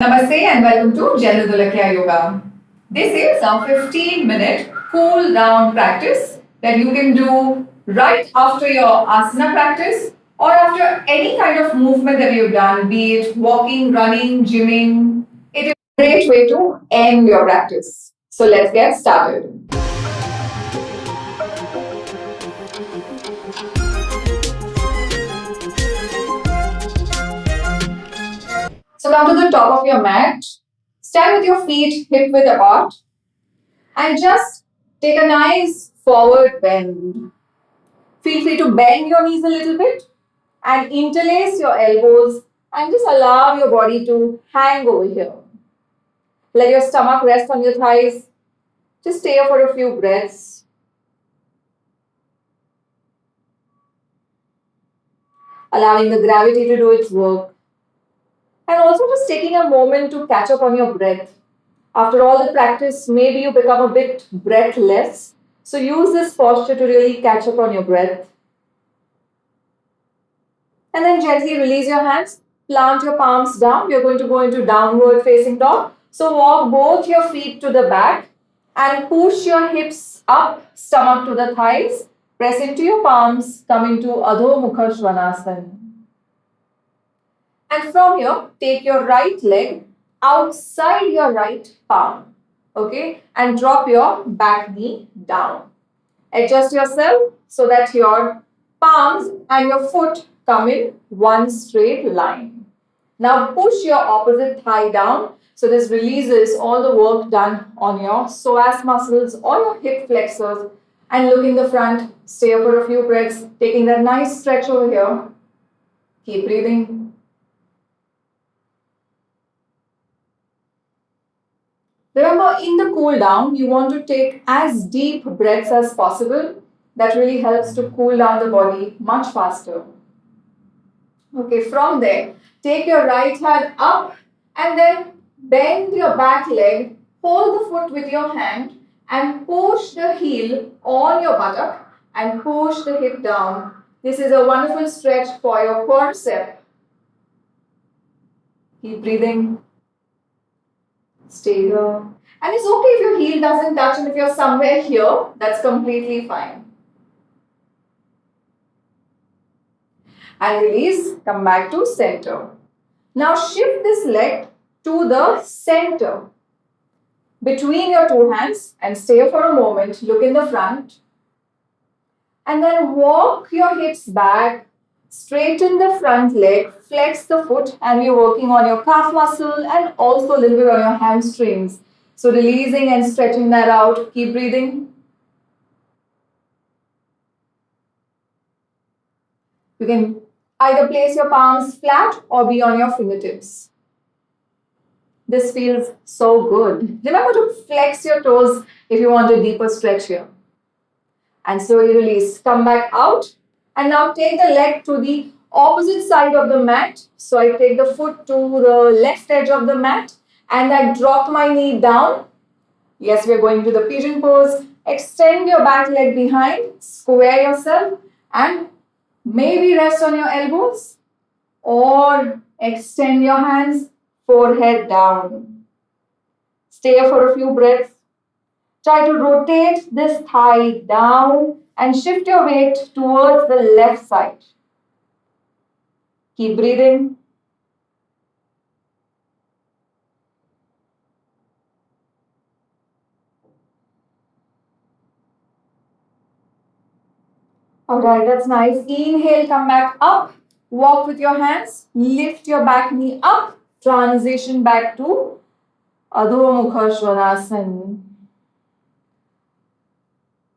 Namaste and welcome to Janudulakya Yoga. This is a 15-minute cool down practice that you can do right after your asana practice or after any kind of movement that you've done, be it walking, running, gymming. It is a great way to end your practice. So let's get started. So come to the top of your mat, stand with your feet hip width apart, and just take a nice forward bend. Feel free to bend your knees a little bit and interlace your elbows and just allow your body to hang over here. Let your stomach rest on your thighs. Just stay here for a few breaths. Allowing the gravity to do its work. And also just taking a moment to catch up on your breath. After all the practice, maybe you become a bit breathless. So use this posture to really catch up on your breath. And then gently release your hands. Plant your palms down. You're going to go into downward facing dog. So walk both your feet to the back and push your hips up, stomach to the thighs. Press into your palms, come into Adho Mukha Svanasana. And from here, take your right leg outside your right palm. Okay? And drop your back knee down. Adjust yourself so that your palms and your foot come in one straight line. Now push your opposite thigh down. So this releases all the work done on your psoas muscles or your hip flexors. And look in the front. Stay here for a few breaths. Taking that nice stretch over here. Keep breathing. Remember, in the cool down, you want to take as deep breaths as possible. That really helps to cool down the body much faster. Okay, from there, take your right hand up and then bend your back leg, hold the foot with your hand and push the heel on your buttock and push the hip down. This is a wonderful stretch for your quadricep. Keep breathing. Stay here. And it's okay if your heel doesn't touch and if you're somewhere here, that's completely fine. And release, come back to center. Now shift this leg to the center. Between your two hands and stay for a moment, look in the front. And then walk your hips back, straighten the front leg, flex the foot, and you're working on your calf muscle and also a little bit on your hamstrings. So releasing and stretching that out. Keep breathing. You can either place your palms flat or be on your fingertips. This feels so good. Remember to flex your toes if you want a deeper stretch here. And slowly release. Come back out. And now take the leg to the opposite side of the mat. So I take the foot to the left edge of the mat. And I drop my knee down. Yes, we're going to the pigeon pose. Extend your back leg behind. Square yourself. And maybe rest on your elbows. Or extend your hands. Forehead down. Stay here for a few breaths. Try to rotate this thigh down and shift your weight towards the left side. Keep breathing. Alright, that's nice. Inhale, come back up. Walk with your hands. Lift your back knee up. Transition back to Adho Mukha Svanasana.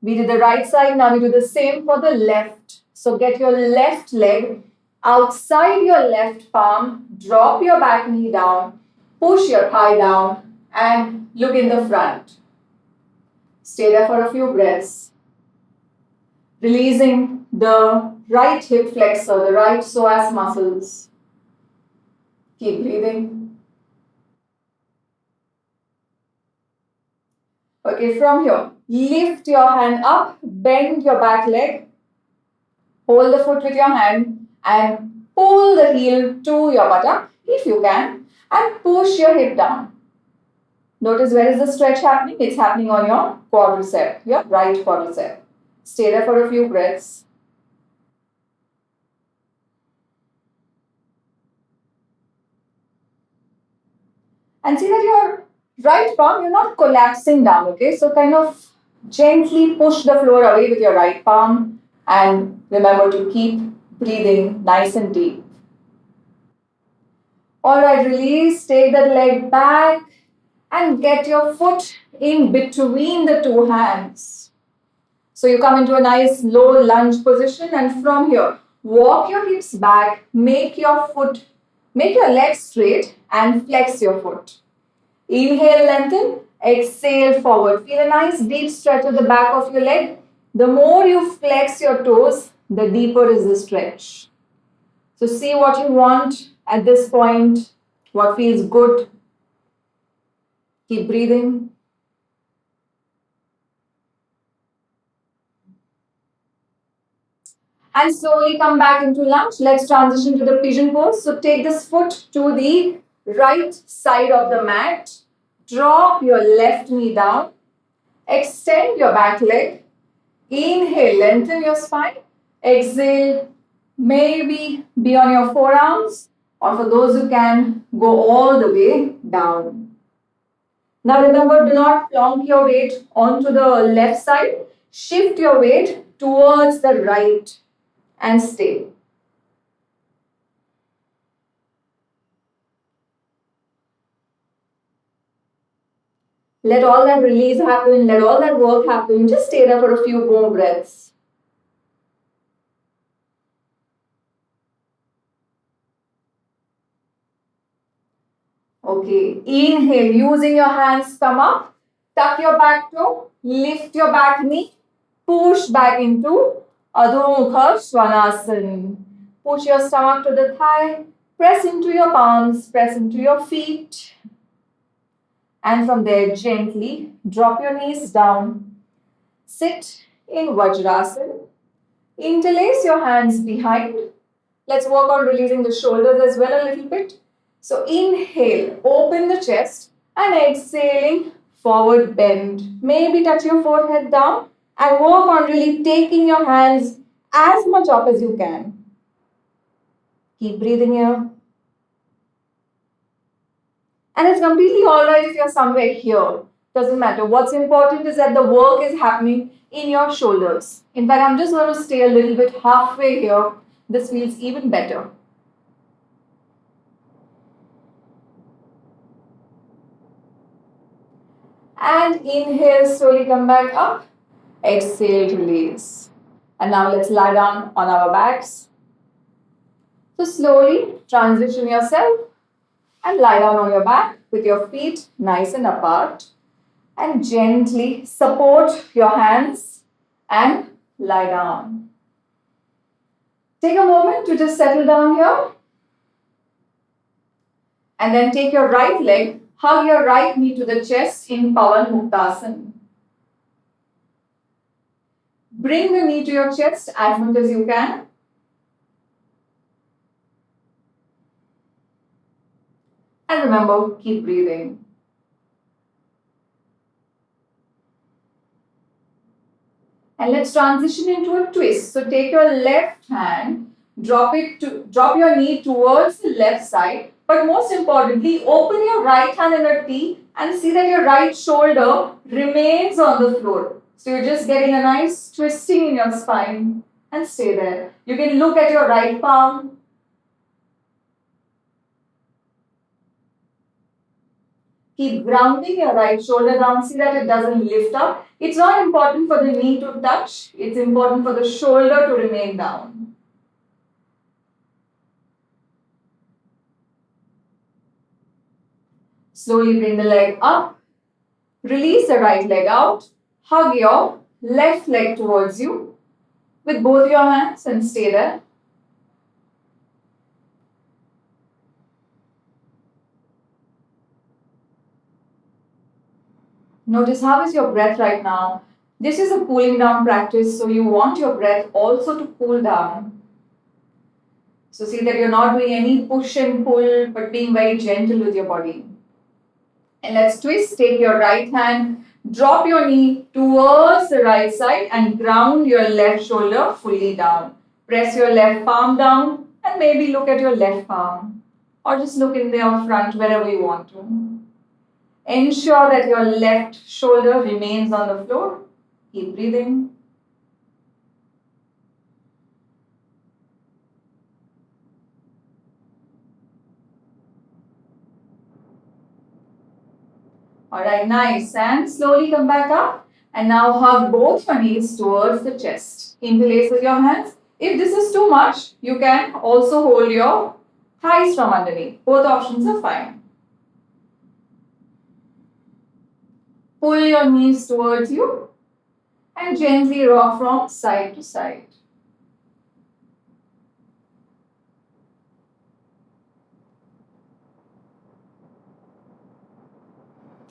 We did the right side, now we do the same for the left. So get your left leg outside your left palm, drop your back knee down, push your thigh down and look in the front. Stay there for a few breaths. Releasing the right hip flexor, the right psoas muscles. Keep breathing. Okay, from here, lift your hand up, bend your back leg, hold the foot with your hand and pull the heel to your buttock if you can. and push your hip down. Notice where is the stretch happening? It's happening on your quadricep, your right quadricep. Stay there for a few breaths. And see that your right palm, you're not collapsing down, okay? So kind of gently push the floor away with your right palm and remember to keep breathing nice and deep. Alright, release, take that leg back and get your foot in between the two hands. So you come into a nice low lunge position and from here, walk your hips back, make your leg straight and flex your foot. Inhale, lengthen. Exhale, forward. Feel a nice deep stretch at the back of your leg. The more you flex your toes, the deeper is the stretch. So see what you want at this point, what feels good. Keep breathing. And slowly come back into lunge. Let's transition to the pigeon pose. So take this foot to the right side of the mat. Drop your left knee down. Extend your back leg. Inhale, lengthen your spine. Exhale, maybe be on your forearms, or for those who can, go all the way down. Now remember, do not plonk your weight onto the left side. Shift your weight towards the right and stay. Let all that release happen, let all that work happen. Just stay there for a few more breaths. Okay, inhale, using your hands, come up, tuck your back toe, lift your back knee, push back into Adho Mukha Svanasana. Push your stomach to the thigh, press into your palms, press into your feet. And from there, gently drop your knees down. Sit in Vajrasana. Interlace your hands behind. Let's work on releasing the shoulders as well a little bit. So inhale, open the chest and exhaling, forward bend. Maybe touch your forehead down and work on really taking your hands as much up as you can. Keep breathing here. And it's completely alright if you're somewhere here. Doesn't matter. What's important is that the work is happening in your shoulders. In fact, I'm just going to stay a little bit halfway here. This feels even better. And inhale, slowly come back up. Exhale, release. And now let's lie down on our backs. So slowly transition yourself and lie down on your back with your feet nice and apart. And gently support your hands and lie down. Take a moment to just settle down here. And then take your right leg, hug your right knee to the chest in Pavan Muktasana. Bring the knee to your chest as much as you can. And remember, keep breathing. And let's transition into a twist. So take your left hand, drop your knee towards the left side. But most importantly, open your right hand in a T and see that your right shoulder remains on the floor. So you're just getting a nice twisting in your spine and stay there. You can look at your right palm. Keep grounding your right shoulder down. See that it doesn't lift up. It's not important for the knee to touch. It's important for the shoulder to remain down. Slowly bring the leg up. Release the right leg out. Hug your left leg towards you with both your hands and stay there. Notice how is your breath right now. This is a cooling down practice, so you want your breath also to cool down. So see that you're not doing any push and pull, but being very gentle with your body. And let's twist. Take your right hand, drop your knee towards the right side and ground your left shoulder fully down. Press your left palm down and maybe look at your left palm. Or just look in your front, wherever you want to. Ensure that your left shoulder remains on the floor. Keep breathing. Alright, nice. And slowly come back up. And now hug both your knees towards the chest. Interlace with your hands. If this is too much, you can also hold your thighs from underneath. Both options are fine. Pull your knees towards you and gently rock from side to side.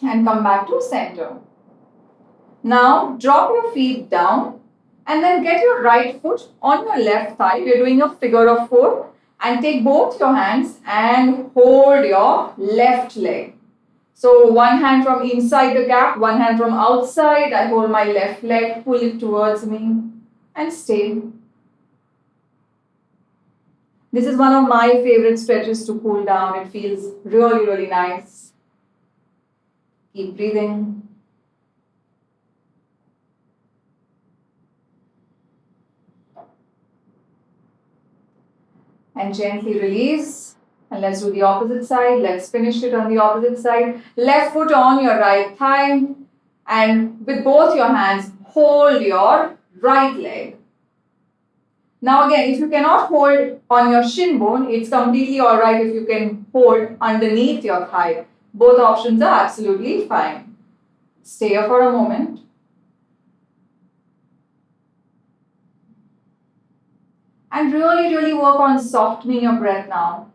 And come back to center. Now drop your feet down and then get your right foot on your left thigh. We're doing a figure of 4 and take both your hands and hold your left leg. So one hand from inside the gap, one hand from outside. I hold my left leg, pull it towards me and stay. This is one of my favorite stretches to cool down. It feels really, really nice. Keep breathing. And gently release. And let's do the opposite side. Let's finish it on the opposite side. Left foot on your right thigh. And with both your hands, hold your right leg. Now again, if you cannot hold on your shin bone, it's completely alright if you can hold underneath your thigh. Both options are absolutely fine. Stay here for a moment. And really, really work on softening your breath now.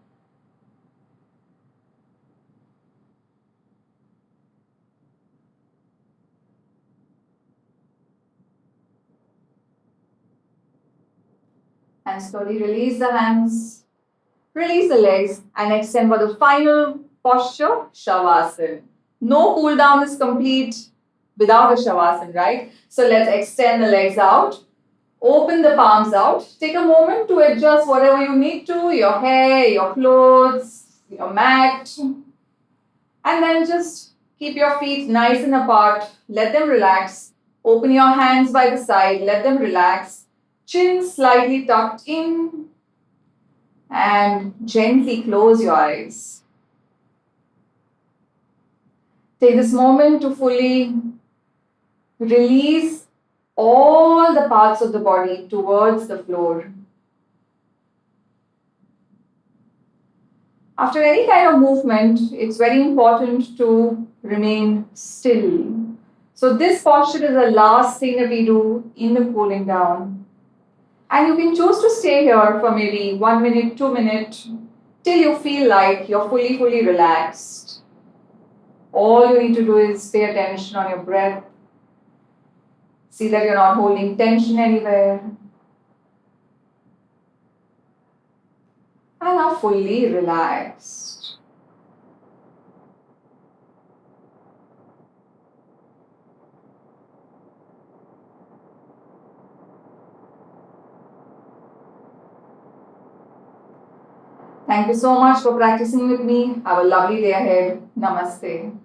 And slowly release the hands, release the legs, and extend for the final posture, Shavasana. No cool down is complete without a Shavasana, right? So let's extend the legs out. Open the palms out. Take a moment to adjust whatever you need to, your hair, your clothes, your mat. And then just keep your feet nice and apart. Let them relax. Open your hands by the side. Let them relax. Chin slightly tucked in. And gently close your eyes. Take this moment to fully release all the parts of the body towards the floor. After any kind of movement, it's very important to remain still. So this posture is the last thing that we do in the cooling down. And you can choose to stay here for maybe 1 minute, 2 minutes, till you feel like you're fully relaxed. All you need to do is pay attention on your breath. See that you're not holding tension anywhere. And are fully relaxed. Thank you so much for practicing with me. Have a lovely day ahead. Namaste.